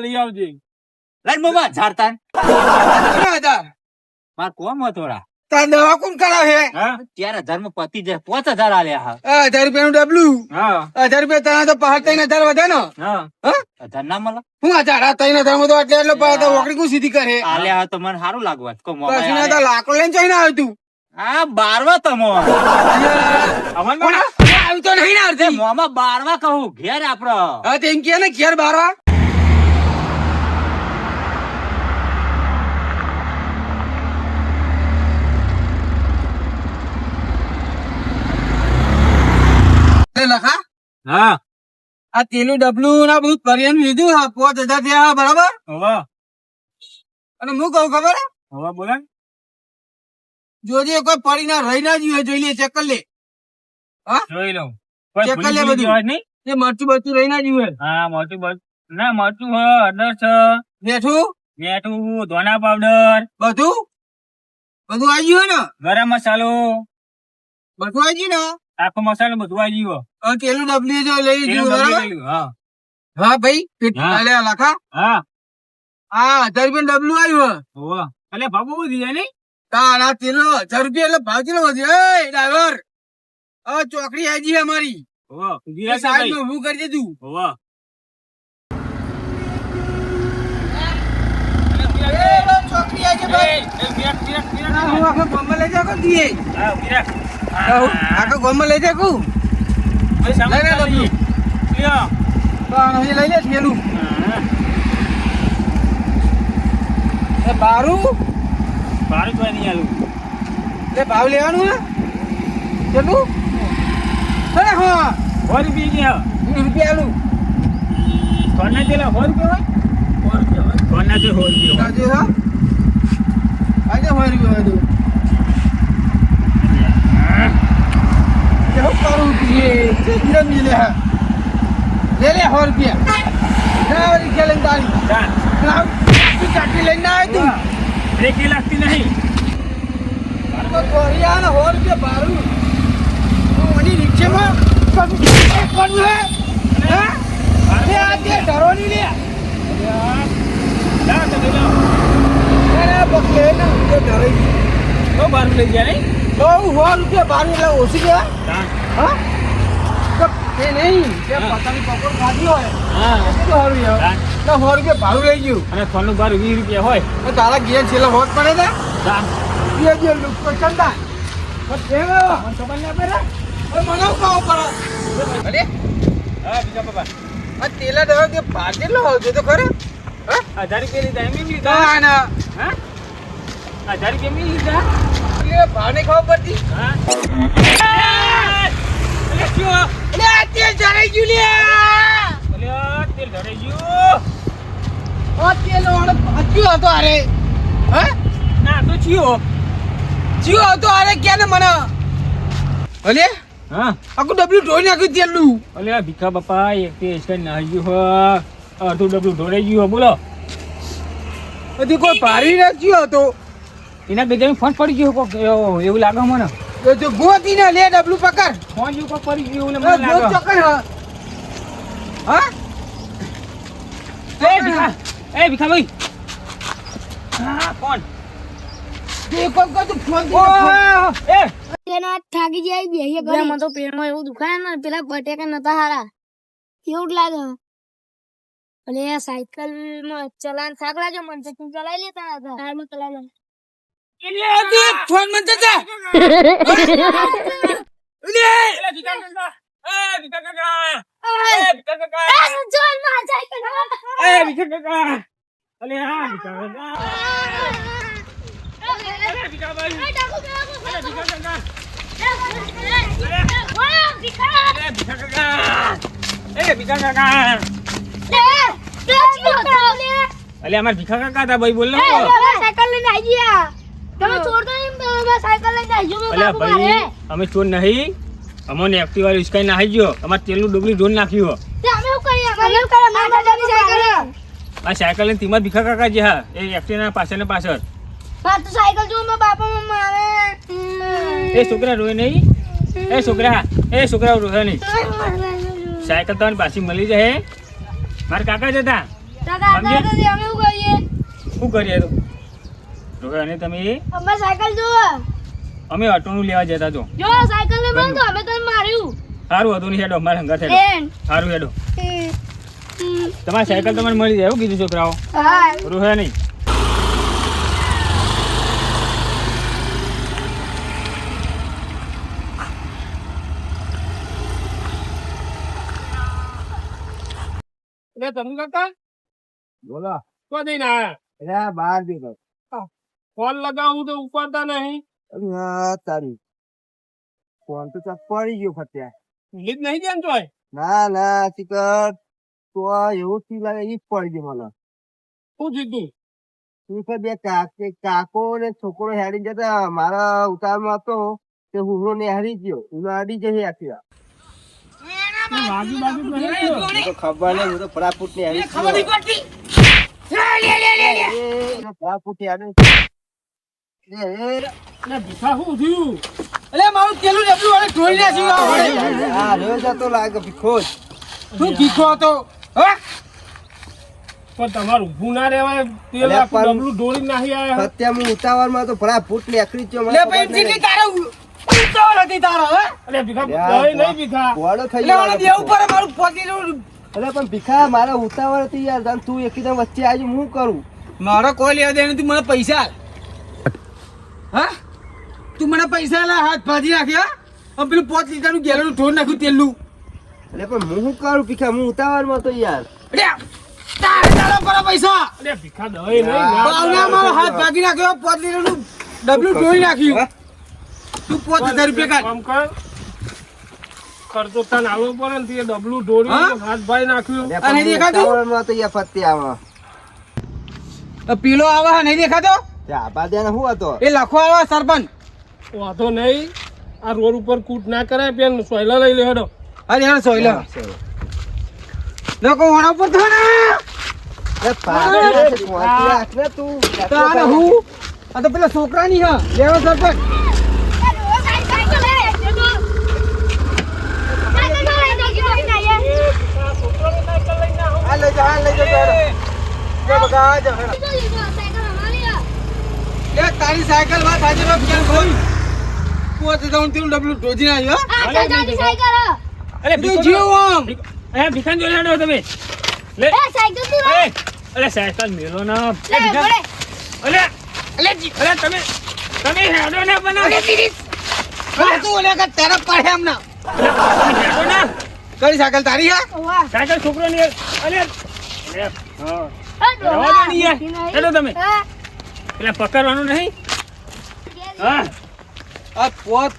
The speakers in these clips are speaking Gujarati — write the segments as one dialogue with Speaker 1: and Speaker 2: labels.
Speaker 1: લઈ આવજે.
Speaker 2: લઈને મોમાં ઝાડતા માર કોમ હતોડા
Speaker 3: તાર દવા કોણ કરાવે?
Speaker 1: હા
Speaker 2: 13,000 માં પતી જાય 5,000 આલ્યા.
Speaker 3: 1000 રૂપિયાનું ડબલું.
Speaker 1: હા
Speaker 3: 1000 રૂપિયા તારા તો 3,000 વધે ને.
Speaker 1: હા
Speaker 3: હા?
Speaker 2: 1000 ના મળે
Speaker 3: હું આ તારા 3,000 માં તો એટલે ઓકડી કોણ સીધી કરે?
Speaker 2: આલ્યા તો મને સારું લાગવા કો
Speaker 3: પછી ના તો લાકડો લઈને જઈને આવ્યું તું.
Speaker 2: આ 12 તમો
Speaker 1: અમન
Speaker 3: પણ આવ્યું તો નહીં ને અડધી.
Speaker 2: મોમાં 12 કહું ઘેર આપડો
Speaker 3: હા તેમ કે ને ઘેર બારવા. લખા
Speaker 1: હા
Speaker 3: આ તેલું ડબલું ના બધું કરિયાનું લીધું હા 5,000 થયા બરાબર.
Speaker 1: હવે
Speaker 3: અને હું કહું ખબર હે?
Speaker 1: હવે બોલે
Speaker 3: જોજે કોઈ પડી ના રહી ના જોઈએ જોઈ લે ચેક કરી લે. હા
Speaker 1: જોઈ લઉં.
Speaker 3: ચેક કરી લે બધું.
Speaker 1: નહીં
Speaker 3: એ મરચું બરચું રહી ના જોઈએ.
Speaker 1: હા મોટું બસ ના મોટું હ અડર છે
Speaker 3: બેઠું
Speaker 1: મેઠું ધોના પાવડર
Speaker 3: બધું બધું આવી ગયું ને?
Speaker 1: ગરમ મસાલો
Speaker 3: બધું આવી ગયું ને?
Speaker 1: આખો મસાલો બધું આવી ગયો.
Speaker 3: હવે તેલું ડબલું જો લઈ
Speaker 1: તેનું
Speaker 3: ગયું
Speaker 1: ડબ્બું
Speaker 3: બરાબર.
Speaker 1: લઈ ગયું. હા
Speaker 3: હા ભાઈ
Speaker 1: હા.
Speaker 3: અલે લખા
Speaker 1: હા
Speaker 3: આ 1000 રૂપિયા ડબલું આવ્યું.
Speaker 1: હોવા અલે ભાવ બહુ વધી જાય નહીં.
Speaker 3: તારા તેલો 1000 રૂપિયા એટલે ભાવ કેટલો વધ્યો? એ ડ્રાઈવર હવે ચોકડી આવી ગઈ અમારી.
Speaker 1: હોવા
Speaker 3: એ
Speaker 1: ગુજરાત
Speaker 3: સાઈડ માં ઊભું કરી દીધું.
Speaker 1: હોવા
Speaker 3: ચોકડી આવી ગઈ ભાઈ. હા, હું આખો ગામમાં લઈ જાઉં કોણ દીએ? આખો ગામમાં લઈ જાઉં કોણ? લઈ લે ડબલું. તો અહીં લઈ લે થેલું. એ બારું એ ભાવ લેવાનું હે કેટલું? અરે હા
Speaker 1: 100
Speaker 3: રૂપિયા આલું.
Speaker 1: કોના જેલા 100 રૂપિયા હોય કોના જે 100 રૂપિયા
Speaker 3: આજે હા આજે 100 રૂપિયા હતું. કેવું કરું પીએ ચેન્જર ની લે હા લે 100 રૂપિયા ના રિક્ષા લઈને તારી ચાટી લઈને ના આવી તું.
Speaker 1: બ્રેક લાગતી નહીં.
Speaker 3: તો કોરિયા ને 100 રૂપિયા ભાડું ઓની રિક્ષામાં કોણ હે? હા એ આ તે ડરો ની લે
Speaker 1: લા તો લઈ લો.
Speaker 3: અરે બકલે ના તે ડરે
Speaker 1: તો બાર લઈ જાય નહીં.
Speaker 3: તો 100 રૂપિયા ભાડું એટલે ઓછી કહેવાય. હા તો એ નહીં તે પતંગ પકોડ ખાધી હોય
Speaker 1: હા
Speaker 3: કેટલું સારું યાર તો 100 રૂપિયા ભાડું લઈ ગયું.
Speaker 1: અને થોનું બાર 20 રૂપિયા હોય.
Speaker 3: તો તારા ઘેર છેલ્લા હોટ પડે
Speaker 1: જા.
Speaker 3: છે જે લુક ચંદા બસ કેવો
Speaker 1: ખબર ના પડે.
Speaker 3: મને ખાવ પડે અરે
Speaker 1: હા બીજા પપ્પા
Speaker 3: આ તેલા દવા કે ભાર કેટલો આવજો તો ખરે?
Speaker 1: 1000 રૂપિયા લીધા એમ લીધા.
Speaker 3: ના ના
Speaker 1: હા 1000 રૂપિયા એમ લીધા.
Speaker 3: એ ભાવ ને ખાવ પડતી.
Speaker 1: હા અલે શું
Speaker 3: એટલે આ તેલ જરાઈ ગયું લે.
Speaker 1: અલે તેલ ધરાઈ ગયું.
Speaker 3: આ તેલ વાળો પાછું હતો અરે હા
Speaker 1: ના તો ચિયો.
Speaker 3: જીવ હતો અરે કે ને મને અલે
Speaker 1: હા
Speaker 3: આખું ડબલું ધોઈ નાખ્યું તેલનું.
Speaker 1: અલે આ ભીખા બાપા એક તે સ્ટેન્ડ નાહી ગયું હો. અડધું ડબલું ઢોળાઈ ગયું હો. બોલો
Speaker 3: હજી કોઈ ભારી નથી હતો
Speaker 1: એના બે ફોન પડી ગયો કોક એવું લાગે મને.
Speaker 3: તો જો ગોતી ને લે ડબલું પકડ.
Speaker 1: ફોન જેવું કોક પડી ગયું એવું
Speaker 3: ગોત
Speaker 1: મને લાગે.
Speaker 3: ચોકડ હા
Speaker 1: એ ભીખા ભાઈ. હા ફોન
Speaker 3: તે કોઈ કોઈ તું ફોન
Speaker 1: એ
Speaker 4: તેનો થાકી જાય બેહી ગયો મને તો પેટમાં એવું દુખાય ને પેલા બટેકા નતા હારા કેવું જ લાગે અને આ સાયકલ માં ચલાન થાક લાગે મને તો ચલાવી લેતા હતા હારમાં ચલાવી
Speaker 3: ફોન મત જા લે
Speaker 1: ભીખા કાકા. એ ભીખા કાકા.
Speaker 4: જોન માં સાયકલ
Speaker 1: એ ભીખા કાકા. અલે હા ભીખા કાકા. અરે ભીખા ભાઈ. અરે ભીખા કાકા. અરે ભીખા કાકા. એ ભીખા કાકા. અલે અમાર ભીખા કાકા હતા ભાઈ બોલ ને.
Speaker 4: સાયકલ લઈને આવી ગયા તમે છોડતો નહીં સાયકલ લઈને આવી ગયો
Speaker 1: અલે ભાઈ અમે ચોર નહીં. અમને એક્ટિવા રિસ્કાઈ નાહી ગયો. અમાર તેલનું ડુબલી ઢોલ નાખ્યું.
Speaker 4: અમે શું કરીએ મારા દાદાની સાયકલ
Speaker 1: આ સાયકલ ને તીમાં ભીખા કાકા જે હા એ એક્ટિવા પાછળ ને પાછળ.
Speaker 4: હા તો સાયકલ જો મારા બાપા મમ્મા આવે
Speaker 1: એ છોકરા રોય નહીં. એ છોકરા રોય નહીં. સાયકલ તો પાછી મળી જાય. મારા કાકા જ હતા.
Speaker 4: કાકા
Speaker 1: સમજ્યા?
Speaker 4: તો અમે શું કરીએ
Speaker 1: શું કરીએ તો રોહે અને તમે
Speaker 4: અમે સાયકલ જો
Speaker 1: અમે ઓટોનું લેવા જતા તો
Speaker 4: જો સાયકલ ને બંધ અમે તને માર્યું
Speaker 1: સારું હતું નહીં હેડો અમારે હંગાત હેડો
Speaker 4: બેન
Speaker 1: સારું હેડો તમારી સાયકલ તમને મળી જાય એવું કીધું છોકરાઓ
Speaker 4: હા
Speaker 1: રોહે નહીં
Speaker 3: તમે કાકા
Speaker 5: બોલો
Speaker 3: તો જઈને આયા
Speaker 5: અરે બહાર બેઠો
Speaker 3: ફોન લગાવું તો ઉપાડતા નહીં
Speaker 5: અરે તારી ફોન તો ચાક પડી ગયો ફત્યા
Speaker 3: લીધ નહીં જાય તોય
Speaker 5: ના ના ચિકર તો એવું થી લાગે ઈ જ પડી ગયું મને
Speaker 3: શું જીતું
Speaker 5: તું કે બે કાકો ને છોકરો હેડી જતા મારા ઉતારમાં હતો તે હુમલો ને હારી ગયો હું હારી જઈ આખી
Speaker 3: બાજુ બાજુ તો નહીં ગયો.
Speaker 5: મને તો ખબર નહીં હું તો ફટાફટ ને હારી
Speaker 3: ખબર નહીં પડતી
Speaker 5: ફટાફટ હારી
Speaker 3: એટલે ભીખા શું થયું
Speaker 2: એટલે મારું પેલું ડબલું વાળે ઢોળી નાખ્યું
Speaker 5: આ રહ્યો જતો લાગે ભીખો જ.
Speaker 2: તું ભીખો હતો હા
Speaker 3: પણ તમારું ઊભું ના રહેવાય તેલ
Speaker 5: અલ્યા
Speaker 3: આખું
Speaker 5: પણ-
Speaker 3: ડબલું ઢોળી નાખી આયા
Speaker 5: સત્યા હું ઉતાવળમાં તો ફટાફટ ને આખરી ગયો મને
Speaker 2: લે
Speaker 5: ખબર
Speaker 2: ભાઈ
Speaker 5: નહીં.
Speaker 2: ચીલી તારે ઉતાવળ હતી તારો હા
Speaker 3: અરે ભીખા
Speaker 5: યાર,
Speaker 3: નહીં ભીખા
Speaker 5: ગોળો થઈ
Speaker 2: એટલે
Speaker 5: ગયો
Speaker 2: મને
Speaker 5: લાગે
Speaker 2: દેવું
Speaker 5: ભીખો.
Speaker 2: પડે મારું પોતીનું
Speaker 5: અરે પણ ભીખા મારા ઉતાવળ હતી યાર જાણ તું એકદમ વચ્ચે આવી હું કરું
Speaker 2: મારો કોઈ લેવા દે તું મને પૈસા આલ. હા તું મને પૈસા લા હાથ ભાજી નાખ્યા અને પેલું 5 લીટરનું ગેલનું ઢોળ નાખ્યું તેલનું
Speaker 5: અરે પણ હું શું કરું ભીખા હું ઉતાવળમાં તો યાર
Speaker 2: અરે તારે તારા પર પૈસા
Speaker 3: અરે ભીખા દવાઈ નહીં ના
Speaker 2: બાવના મારો હાથ ભાગી નાખ્યો 5 લીટરનું ડબલું ઢોળી નાખ્યું તું 5000 રૂપિયા કાઢ
Speaker 3: કામ કર ખર્ચો તને આલવો પડે ને તે ડબલું ઢોળ્યું
Speaker 2: હા?
Speaker 3: તો હાથ ભાઈ નાખ્યું
Speaker 5: અરે
Speaker 2: અને
Speaker 5: પણ હું
Speaker 2: દેખાતું?
Speaker 5: ઉતાવળમાં તો યાર ફત્યા
Speaker 2: પીલો આવે નહીં દેખાતો
Speaker 5: આબા દે શું હતો
Speaker 2: એ લખો આવે સરપંચ
Speaker 3: વાંધો નહીં આ રોડ ઉપર કૂટ ના કરાય પેન સોયલા લઈ લે હેડો
Speaker 2: અરે હા સોયલો લોકો વણા પર થો ને
Speaker 5: અરે પાછી રાખે, પહોંચી રાખ ને તું
Speaker 2: તો આને હું આ તો પેલા છોકરાની હા લેવો સરપંચ
Speaker 4: સાયકલ હે જો સાયકલ લઈ
Speaker 5: આ લઈ જા જો બગા જો
Speaker 4: સાયકલ અમારી
Speaker 2: એ તારી સાયકલ માં થાજી નો કેમ ખોઈ પોતે તો તું ડબલું ઢોજી આવ્યો
Speaker 4: આ ચાચાની સાયકલ હે
Speaker 1: અરે
Speaker 2: તું
Speaker 1: ભીખો
Speaker 2: જીવ આમ
Speaker 1: એ ભીખાન જોડે હેડો તમે લે
Speaker 4: એ સાયકલ તું
Speaker 1: એ અરે સાયકલ મેલો ના એ
Speaker 4: લે
Speaker 1: ભીખા
Speaker 4: બોલે
Speaker 1: અરે અરે તમે હેડો ના બનાવો
Speaker 2: અરે તું ઓલે કે તારા પડે એમ ના
Speaker 1: હેડો ના
Speaker 2: તારી સાયકલ તારી હે
Speaker 4: વાહ
Speaker 1: સાયકલ છોકરો ની અરે હા રવા દો ને યાર. હેડો તમે. એટલે પકડવાનું નહીં હા
Speaker 2: આ પોત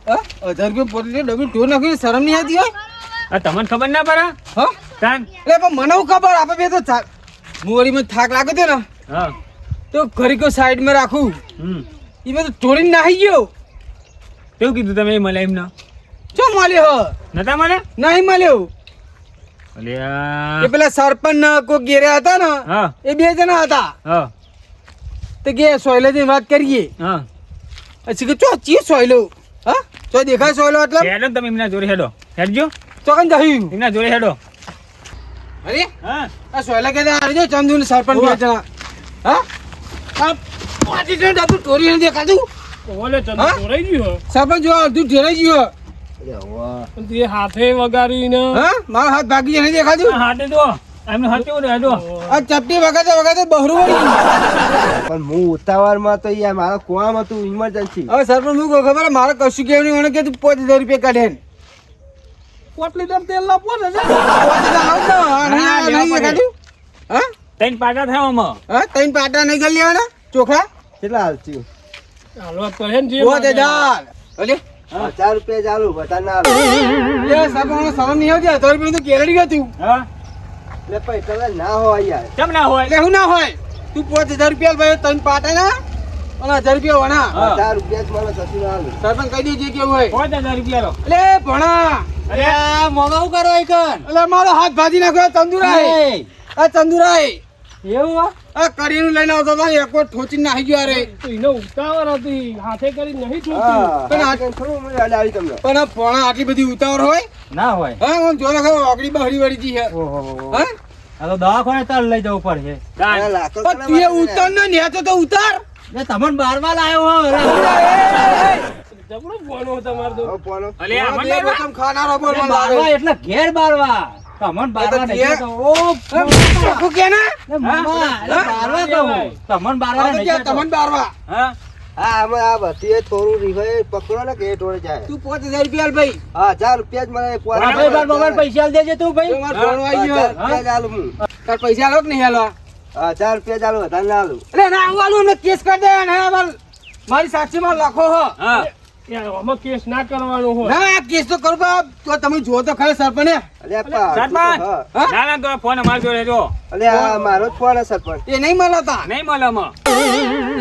Speaker 2: 1000 રૂપિયા પોત લે ડબલું ઢોર નાખી શરમ નહીં આવતી હોય
Speaker 1: આ તમને ખબર ના પડે
Speaker 2: હા
Speaker 1: તાન
Speaker 2: એટલે પણ મને હું ખબર આપણે બે તો મોરીમાં થાક લાગે તો ને
Speaker 1: હા
Speaker 2: તો ઘરી કો સાઈડ માં રાખું એ બધું ઢોળીને નાહી ગયો
Speaker 1: કેવું કીધું તમે એ મળે એમને
Speaker 2: શું મળ્યો
Speaker 1: નતા મળે
Speaker 2: નહીં મળ્યો
Speaker 1: અલ્યા
Speaker 2: એ પેલા સરપંચ ના કોઈ ગેરે હતા ને
Speaker 1: હા
Speaker 2: એ 2 જણા હતા
Speaker 1: હા
Speaker 2: તો કે સોયલે વાત કરીએ
Speaker 1: હા
Speaker 2: પછી કે ચો ચી સોયલો હા તો દેખાય સોયલો એટલે
Speaker 1: હેડો ને તમે એમના જોડે હેડો હેડજો
Speaker 2: તો કન જયું
Speaker 1: એમના જોડે હેડો
Speaker 2: અરે
Speaker 1: હા
Speaker 2: આ સોયલા કે આવજો ચંદુ ને સરપંચ 2 જણા હા આ પાટી ને દાદુ ટોરી ને દેખાતું
Speaker 3: ઓલે ચંદ
Speaker 2: હા?
Speaker 3: ચોરાઈ ગયો
Speaker 2: સરપંચ જો અડધું ઢેરાઈ ગયો
Speaker 5: અરે વાહ
Speaker 3: પણ તે હાથે વગાડીને
Speaker 2: હા મારો હાથ ભાગી જાય નહીં દેખાતું
Speaker 1: હાટે તો એમને હાટે હેડો
Speaker 2: આ ચપટી વગાડતા બહરું વળી
Speaker 5: પણ હું ઉતાવળમાં તો યાર મારો કોમ હતું ઇમરજન્સી
Speaker 2: હવે સરપંચ હું કહું ખબર મારે કશું કેવું નહીં મને કે તું 5000 રૂપિયા કાઢે ને
Speaker 3: પોટલી દમ તેલ ના પોટ હશે
Speaker 2: 5000 આવ તો
Speaker 1: હા,
Speaker 2: નહીં
Speaker 1: લેવા પડે.
Speaker 2: કાઢ્યું હા
Speaker 1: ત્રણ પાટા થયા આમાં
Speaker 2: હા તઈને પાટા નહીં કરી લેવાના ચોખા
Speaker 5: કેટલા હાલતી
Speaker 3: હાલવા પડે ને જે
Speaker 2: 5000 ઓલે
Speaker 5: 50 રૂપિયા ચાલુ બતા ના
Speaker 2: એ સરપંચ શરમ નહીં આવતી 1000 રૂપિયા તો કેરડી ગયું તું
Speaker 1: હા
Speaker 5: એટલે પૈસા ના હોય યાર
Speaker 1: કેમ ના હોય
Speaker 2: એટલે હું ના હોય તું 5000 રૂપિયા ભાઈ તઈને પાટા ના અને 1000 રૂપિયા વણા
Speaker 5: 50 રૂપિયા જ મને કશું ના હાલું.
Speaker 2: સરપંચ કહી દેજે કેવું હોય
Speaker 1: 5000 રૂપિયા લો
Speaker 2: એટલે ભણા
Speaker 1: અરે
Speaker 2: મોગા હું કરો એકન એટલે મારો હાથ ભાજી નાખ્યો તંદુરાય આ તંદુરાય
Speaker 3: એવું
Speaker 2: આ કરીનું લઈને આવતો હતો એકવાર ઠોચીને નાહી ગયો અરે
Speaker 3: તો એને ઉતાવળ હતી હાથે કરી નહીં છૂટતું
Speaker 5: હા
Speaker 2: પણ આ-
Speaker 5: આ થોડું મને અડાડી તમને
Speaker 2: પણ આ પોણા આટલી બધી ઉતાવળ હોય
Speaker 1: ના હોય
Speaker 2: હા હું જોડે ખબર ઓગળી બહરી વળી જી છે
Speaker 5: ઓહો
Speaker 2: હા
Speaker 3: આ તો દવાખાને તાર લઈ જવું પડશે.
Speaker 5: આ લાકડો
Speaker 2: પણ તું એ ઉતાર ને નેચો તો ઉતાર.
Speaker 3: એ તમને બારવા લાયો હો.
Speaker 1: જબરો બોલો તમાર તો.
Speaker 5: હવે પોનો.
Speaker 1: અલે આ
Speaker 2: બે
Speaker 1: મને
Speaker 2: રોટમ ખાનારો
Speaker 3: એ
Speaker 2: બોલવા
Speaker 3: બારવા
Speaker 2: લાગે.
Speaker 3: એટલે ઘેર બારવા. તમને બારવા
Speaker 2: એ તો
Speaker 3: નહીં
Speaker 2: ઘેર-
Speaker 3: જતો. ઓ
Speaker 2: આખું કે ને?
Speaker 3: એ મામા, એટલે બારવા કહું. તમને બારવા
Speaker 2: આ તો
Speaker 3: નહીં
Speaker 2: કે
Speaker 3: જતો.
Speaker 2: તમને બારવા.
Speaker 1: હા
Speaker 5: હા આમાં આ બધી થોડું રીવાય પકડો ને કે ટોળે જાય.
Speaker 2: તું 5000 રૂપિયા આલ ભાઈ.
Speaker 5: હા 1000 રૂપિયા જ મને પોનો.
Speaker 3: આ ભાઈ બાર બાર પૈસા આલ દેજે તું ભાઈ.
Speaker 2: તો મારો ફોન આવી ગયો.
Speaker 5: 1000 રૂપિયા જ આલું હું.
Speaker 2: તાર પૈસા આલો કે નહીં આલો?
Speaker 5: હા 1000 રૂપિયા જ આલું, વધારે ના આલું.
Speaker 2: અરે ના હું આલું, અમને કેસ કરી દે ને મારી સાક્ષીમાં લખો હો.
Speaker 1: હા આમાં કેસ ના કરવાનો હોય.
Speaker 2: ના આ કેસ તો કરો તો તમે જુઓ તો ખરા સરપંચ.
Speaker 5: અલ્યા પા,
Speaker 1: સરપંચ.
Speaker 5: હા.
Speaker 2: હા?
Speaker 1: ના ના તો ફોન અમાર જોડે જો
Speaker 5: અલ્યા મારો જ ફોન હે સરપંચ.
Speaker 2: એ નહીં મળતા
Speaker 1: નહીં મળે આમાં.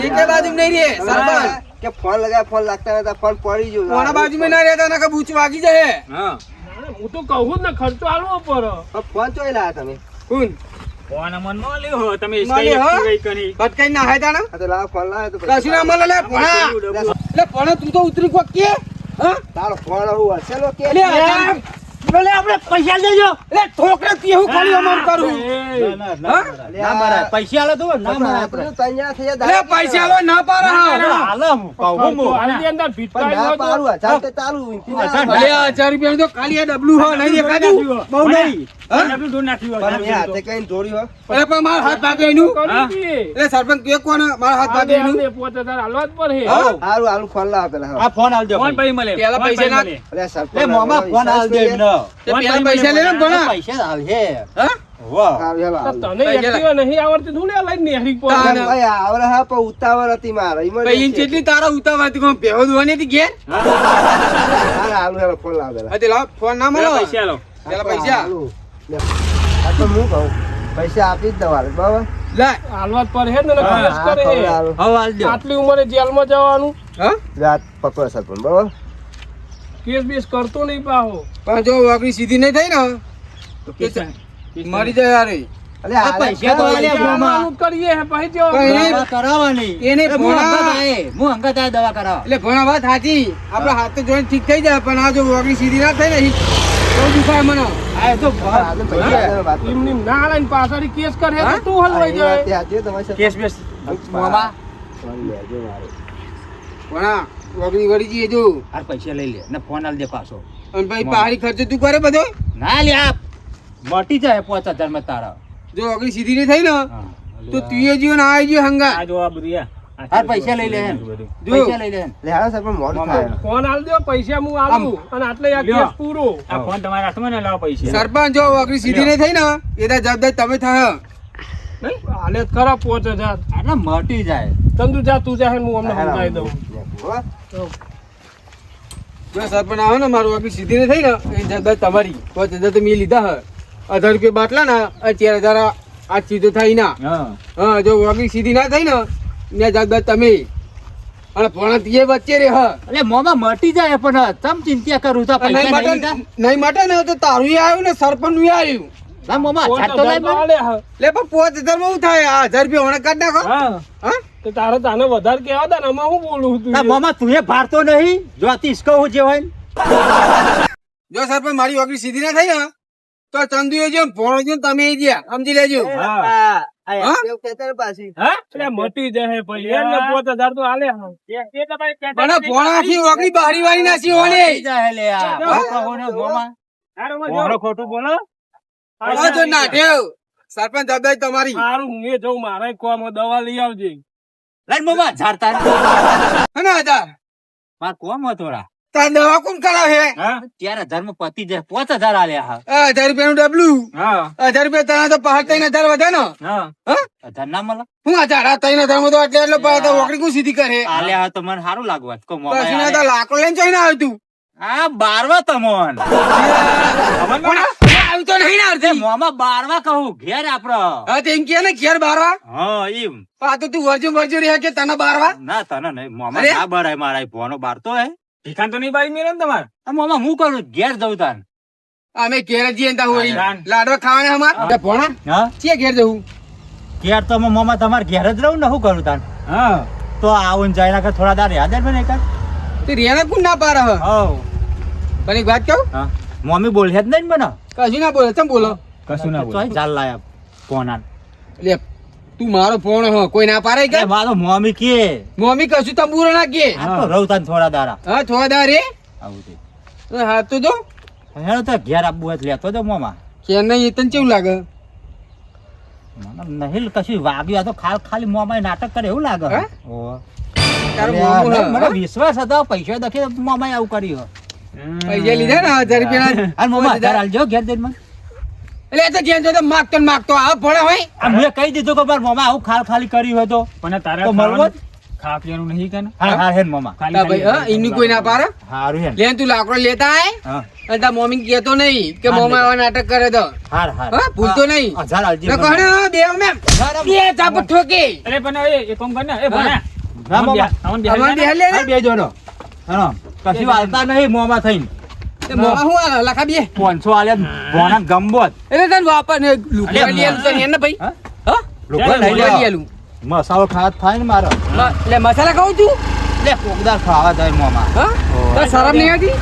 Speaker 2: એકે બાજુ નહીં રે સરપંચ.
Speaker 5: કે ફોન લગાય, ફોન લાગતા નતા, ફોન પડી ગયો.
Speaker 2: કોના બાજુમાં ના રહેતા નકર બૂચ વાગી જાય.
Speaker 1: હા
Speaker 6: હું તો કહું જ ને ખર્ચો આલવો પડે.
Speaker 5: પણ ફોન ચોઈ લાયા તમે?
Speaker 2: કોણ
Speaker 1: ફોન અમન મળ્યો હો તમે
Speaker 2: મળ્યો હો?
Speaker 1: કઈ કરી
Speaker 2: ભટકાઈ ના હાય તાણા
Speaker 5: આ તો લાવો ફોન લાવ્યો તો પછી.
Speaker 2: કશું ના મળે લે ભણા. લે ભણા તું તો ઉતરી કોક કે હા
Speaker 5: તારો ફોન હું હસેલો કે
Speaker 2: લે આપણે પૈસા લેજો. લે ઠોકરે તી હું ખાલી અમાર કરું. હા?
Speaker 3: ના મારા પૈસા આલો તું ના મારા
Speaker 5: આપણે તો તૈયાર થઈ
Speaker 2: લે
Speaker 5: જાય.
Speaker 2: પૈસા આલો ના પારે હા.
Speaker 3: હાલો હું કહું
Speaker 6: તો
Speaker 3: હું.
Speaker 6: આની અંદર
Speaker 5: પણ
Speaker 6: ભીટકાઈ
Speaker 5: ના
Speaker 6: હોય તો
Speaker 5: પાડું, 1000 તો ચાલુ.
Speaker 2: અલે 1000 રૂપિયા તો ખાલી આ ડબલું હો નહીં દેખાતું. બહુ નહીં. હા?
Speaker 1: ડબલું ઢોળ નાખ્યું
Speaker 5: પણ મેં
Speaker 1: હોય.
Speaker 5: હાથે કઈ દોડ્યું હો.
Speaker 2: અરે પણ મારા હાથ ભાગે એનું.
Speaker 6: કરી દઈએ.
Speaker 2: એટલે સરપંચ કે કોણ મારા હાથ ભાગે એનું.
Speaker 6: આલે 5000 આલવા જ પડે.
Speaker 2: હા?
Speaker 5: હારું હારું ફોન લાવો પેલા હવે.
Speaker 3: આ ફોન આલ દો
Speaker 1: ફોન પછી મળે
Speaker 2: પેલા
Speaker 1: ફોન
Speaker 2: પૈસા
Speaker 1: પછી
Speaker 2: ના-
Speaker 1: મળે.
Speaker 5: અલ્યા સરપંચ,
Speaker 3: એ મોમાં
Speaker 5: હવે
Speaker 3: ફોન આલ દે
Speaker 5: વિશ્વાસ
Speaker 3: એમનો.
Speaker 2: તે પેલા પૈસા લે ને ભણા.
Speaker 3: પૈસા હાલ હે.
Speaker 2: હા?
Speaker 3: વાહ.
Speaker 5: હારું, હેલો, હારું.
Speaker 6: તને
Speaker 2: પૈસા
Speaker 6: એક્ટિવા નહીં આવડતી તું લે લઈને નેહરી પર.
Speaker 2: તાને.
Speaker 5: ભાઈ આવડે હા પણ ઉતાવળ હતી મારે.
Speaker 2: ભાઈ ઇન કેટલી તારા ઉતાવળ હતી કોણ બેહો દુવાની હતી ઘેર.
Speaker 5: હારું હેલો ફોન લાવો પેલા.
Speaker 2: હા તે લાવ ફોન ના
Speaker 1: પેલા
Speaker 2: મળો.
Speaker 1: પૈસા લો
Speaker 2: પેલા પૈસા
Speaker 5: હારું. લે. આ તો હું કહું પૈસા આપી જ દવા બરાબર.
Speaker 2: લે
Speaker 6: આલવા જ પડે ને
Speaker 1: હા,
Speaker 6: કેસ
Speaker 5: હા
Speaker 6: કરે
Speaker 5: તો
Speaker 6: હે.
Speaker 5: હારું.
Speaker 3: હવે આલ દો.
Speaker 6: આટલી ઉંમરે જેલમાં જવાનું
Speaker 2: હા
Speaker 5: રાત પકડો સરપંચ બરાબર.
Speaker 6: કેસ બેસ કરતો નહીં પાહો.
Speaker 2: પણ જો વાકડી સીધી નહીં થઈ ને તો
Speaker 1: કેસ-
Speaker 2: મરી જાય યાર.
Speaker 5: અલ્યા
Speaker 3: આ
Speaker 5: હાલે
Speaker 3: પૈસા તો
Speaker 5: ખરો.
Speaker 3: આલ્યા.
Speaker 6: આલવાનું જ કરીએ હે પછી જો
Speaker 2: કઈ નહીં.
Speaker 3: દવા કરાવવાની.
Speaker 2: એને
Speaker 3: એ હું
Speaker 2: ભોળા-
Speaker 3: અંગત આયે. હું અંગત આયે દવા કરાવવા.
Speaker 2: એટલે ભણા વાત સાચી આપડા હાથ તો જોઈને ઠીક થઈ જાય પણ આ જો વાકડી સીધી ના થઈ ને તો દુખાય મને.
Speaker 3: આ એ તો
Speaker 5: હાલે પૈસા હાલે વાત કરો.
Speaker 6: એમની ના આલાઈને પાછળથી કેસ કરે
Speaker 2: હા?
Speaker 6: તો તું હલવાઈ
Speaker 5: આ
Speaker 6: જાય.
Speaker 5: વાત સાચી હો તમારી.
Speaker 1: કેસ બેસ
Speaker 3: મોમાં
Speaker 5: ફોન લેજો મારે.
Speaker 2: ભણા વાકડી વળી જઈએ જો
Speaker 3: આ પૈસા લઈ લે ને ફોન આલ દે પાછો.
Speaker 2: અને ભાઈ પહાડી ખર્ચો તું કરે બધો.
Speaker 3: ના લે આ મટી જાય 5000 માં તારા.
Speaker 2: જો વાકડી સીધી નહીં થઈ ને
Speaker 3: હા.
Speaker 2: તો તુંએ જીવો ને આ જીવો હંગા.
Speaker 1: આ જો આ બધું
Speaker 3: આ પૈસા લઈ લે એમ.
Speaker 1: બધું.
Speaker 2: જો.
Speaker 3: પૈસા લઈ લે એમ.
Speaker 5: લે હાલો સરપંચ મોડું
Speaker 3: મામા.
Speaker 5: થાય.
Speaker 6: ફોન આલ દો પૈસા હું આલું અને આટલે આ
Speaker 1: લ્યો.
Speaker 6: કેસ પૂરો.
Speaker 1: આ ફોન તમારા હાથમાં ને લાવો પૈસા
Speaker 2: સરપંચ જો વાકડી સીધી નહીં થઈ ને એના જવાબદાર તમે થયો.
Speaker 6: આલે જ ખરા 5000.
Speaker 3: આટલા મટી જાય.
Speaker 6: ચંદુ જા તું જા હું અમને
Speaker 5: હાલો.
Speaker 6: સમજાવી દઉં.
Speaker 5: હો?
Speaker 2: જો સરપંચ આવે ને મારું વાકડી સીધી નહીં થઈ ને એ જવાબદાર તમારી 5000 તો મેં લીધા હે 1000 રૂપિયા બાટલા ને 4000 આ સીધો થાય ના.
Speaker 1: હા
Speaker 2: હા જો વાકડી સીધી ના થઈ ને ત્યાં જવાબદાર તમે અને પણ તે વચ્ચે રે હ
Speaker 3: એટલે મોમાં મટી જાય પણ તમ ચિંતા કરું તો પૈસા
Speaker 2: નહીં
Speaker 3: નહીં
Speaker 2: માટે
Speaker 3: લીધા.
Speaker 2: નહીં માટે ને તો તારું આવ્યું ને સરપંચ નું આવ્યું.
Speaker 3: ના મોમાં છાટ તો લઈ
Speaker 6: 5000 તો
Speaker 3: મને.
Speaker 6: આલે હે.
Speaker 2: લે પણ 5000 માં શું થાય આ 1000 રૂપિયા હમણાં કાઢ નાખો.
Speaker 1: હા
Speaker 2: હા
Speaker 6: તો તારે તાને વધારે કહેવા દે ને આમાં હું બોલું તું
Speaker 3: ના મોમાં તું એ ભારતો નહીં જો આ તીસકો હું જે હોય ને.
Speaker 2: જો સરપંચ મારી વાકડી સીધી ના થઈ ને તો ચંદુ જો ભોણો જો તમે એ જ્યાં સમજી લેજો.
Speaker 1: હા
Speaker 5: આ
Speaker 2: હા?
Speaker 5: એવું કહેતા ને પાછી.
Speaker 1: હા
Speaker 6: એટલે મટી જાય ભાઈ એને 5000 તો આલે હે.
Speaker 2: મને ભોણાથી વાકડી બહારી વાળી ના સી
Speaker 3: મટી
Speaker 2: હોને.
Speaker 3: જાય લે આ. બાપા હોને મોમાં.
Speaker 1: મોઢો ખોટું બોલો
Speaker 2: હા તો નાઠ્યો. સરપંચ જવાબદારી તમારી.
Speaker 6: સારું હું એ જઉં મારે કોમ દવા લઈ આવજે.
Speaker 3: લઈને મોમાં ઝાડતા ને.
Speaker 2: હે ને હતા
Speaker 3: માર કોમ હતો થોડા.
Speaker 2: તાર દવા કોણ કરાવે?
Speaker 1: હા
Speaker 3: 4000 માં પતી જાય 5000 આલ્યા હા.
Speaker 2: 1000 રૂપિયાનું ડબલું.
Speaker 1: હા
Speaker 2: 1000 રૂપિયા તને તો પહાડ 3000 વધે ને.
Speaker 1: હા
Speaker 2: હા?
Speaker 3: 1000 ના મળે.
Speaker 2: હું આ 3000 માં તો એટલે પાછા વાકડી કોણ સીધી કરે?
Speaker 3: આલ્યા હા તો મને સારું લાગવા કો
Speaker 2: કશું ના
Speaker 3: મોમાં.
Speaker 2: તો લાકડો લઈને જોઈને આવ્યો તું.
Speaker 3: આ બારવા તમોન.
Speaker 2: પણ આવ્યું તો નહીં ને
Speaker 3: તે
Speaker 2: અડધી.
Speaker 3: મોમાં બારવા કહું ઘેર આપડો.
Speaker 2: હા તો એમ કે ને ઘેર બારવા.
Speaker 3: હા એમ.
Speaker 2: આ તો તું વર્જુ રહ્યા કે તને બારવા.
Speaker 3: ના તને નહીં મોમાં
Speaker 2: અરે?
Speaker 3: ના બરાય મારા એ ભોનો બારતો હે.
Speaker 1: ઠીકાન તો નહીં બારી મેળો ને તમારે
Speaker 3: આ મોમાં હું કરું ઘેર જઉં તાન.
Speaker 2: અમે ઘેર જઈએ ને તા હોળી
Speaker 1: રાન.
Speaker 2: લાડવા ખાવાના અમાર ભોણા
Speaker 3: હા
Speaker 2: છે ઘેર જવું.
Speaker 3: ઘેર તો મોમાં તમારે ઘેર જ રહું ને શું કરું તાન.
Speaker 1: હા
Speaker 3: તો આવું જાય ના થોડા દાર યાદ આવે ને એકાદ.
Speaker 2: તે રેના કોણ ના પાર હ.
Speaker 3: હવ.
Speaker 2: પણ એક વાત કહું
Speaker 3: હા મમ્મી બોલે જ નહીં ને મને.
Speaker 2: કશું ના બોલે ચમ બોલો.
Speaker 1: કશું ના બોલો
Speaker 3: ચોય ચાલ લાયા.
Speaker 7: પોના
Speaker 2: લે તું મારો ફોન હો કોઈ ના પારે કે
Speaker 7: મારો મોમી કે
Speaker 2: મમ્મી કશું તંબુરો ના કે
Speaker 7: આ તો રહું થોડા દાડા
Speaker 2: હા થોડા રે
Speaker 7: આવું તે
Speaker 2: હા તો જો
Speaker 7: હેડો તો ઘેર આપવું હોય તો લેતો જો મોમાં
Speaker 2: કે નહીં એ તને કેવું લાગે
Speaker 7: મને નહીં કશું વાગ્યું આ તો ખાલી મોમાં નાટક કરે એવું લાગે
Speaker 2: હે?
Speaker 7: ઓહો.
Speaker 2: તારો
Speaker 7: અરે
Speaker 2: મોમો
Speaker 7: આ
Speaker 2: હે,
Speaker 7: મને
Speaker 2: હે?
Speaker 7: વિશ્વાસ હતો પૈસા દખી મોમાં આવું કર્યું
Speaker 2: પૈસા લીધા ને 1000 રૂપિયા
Speaker 7: અને મોમાં ઘર આલજો ઘેર જઈને મને
Speaker 2: એટલે એ તો જ્યાં જો તો માગતો ને માગતો આ ભણે હોય
Speaker 7: આ મેં કહી દીધું કે મારા મોમાં આવું ખાલી કર્યું હોય તો
Speaker 1: પણ તારે
Speaker 7: તો મળવો જ?
Speaker 1: ખાવા પીવાનું નહીં કે ને?
Speaker 7: હા હેન મોમાં
Speaker 2: હા ભાઈ હા એમની કોઈ ના પારે
Speaker 7: હારું હેન
Speaker 2: લે તું લાકડો લેતા આય
Speaker 7: હા
Speaker 2: અને તાર મમ્મી કહેતો નહીં કે
Speaker 7: હા,
Speaker 2: મોમાં આવા નાટક કરે તો
Speaker 7: હાર હાર
Speaker 2: હા ભૂલતો નહીં
Speaker 7: હજાર આલજે
Speaker 2: ને કહે ને બે મેમ બે ચાપટ ઠોકી
Speaker 1: અરે પણ એ કામ કર ને એ ભણા
Speaker 7: ના મોમાં
Speaker 2: અમાર બે લે
Speaker 7: હાલ બે જોડો હા કશું હાલતા નહીં મોમાં થઈને
Speaker 2: તે મોમાં હું આ લખા બે
Speaker 7: 500 આલ્યા ભોણા ગંબોત
Speaker 2: એટલે તને વાપર ને લુકડા લઈ આલું તને એને ભાઈ
Speaker 7: હા?
Speaker 2: હા
Speaker 7: લોકો લઈ
Speaker 2: લુકડા લઈ
Speaker 7: લે
Speaker 2: આલું
Speaker 7: મસાલો ખાત થાય ને મારો
Speaker 2: લે મસાલા ખાવું છું
Speaker 7: લે કોકદાર ખાવા જાય મોમાં
Speaker 2: હા તો શરમ નહીં આવતી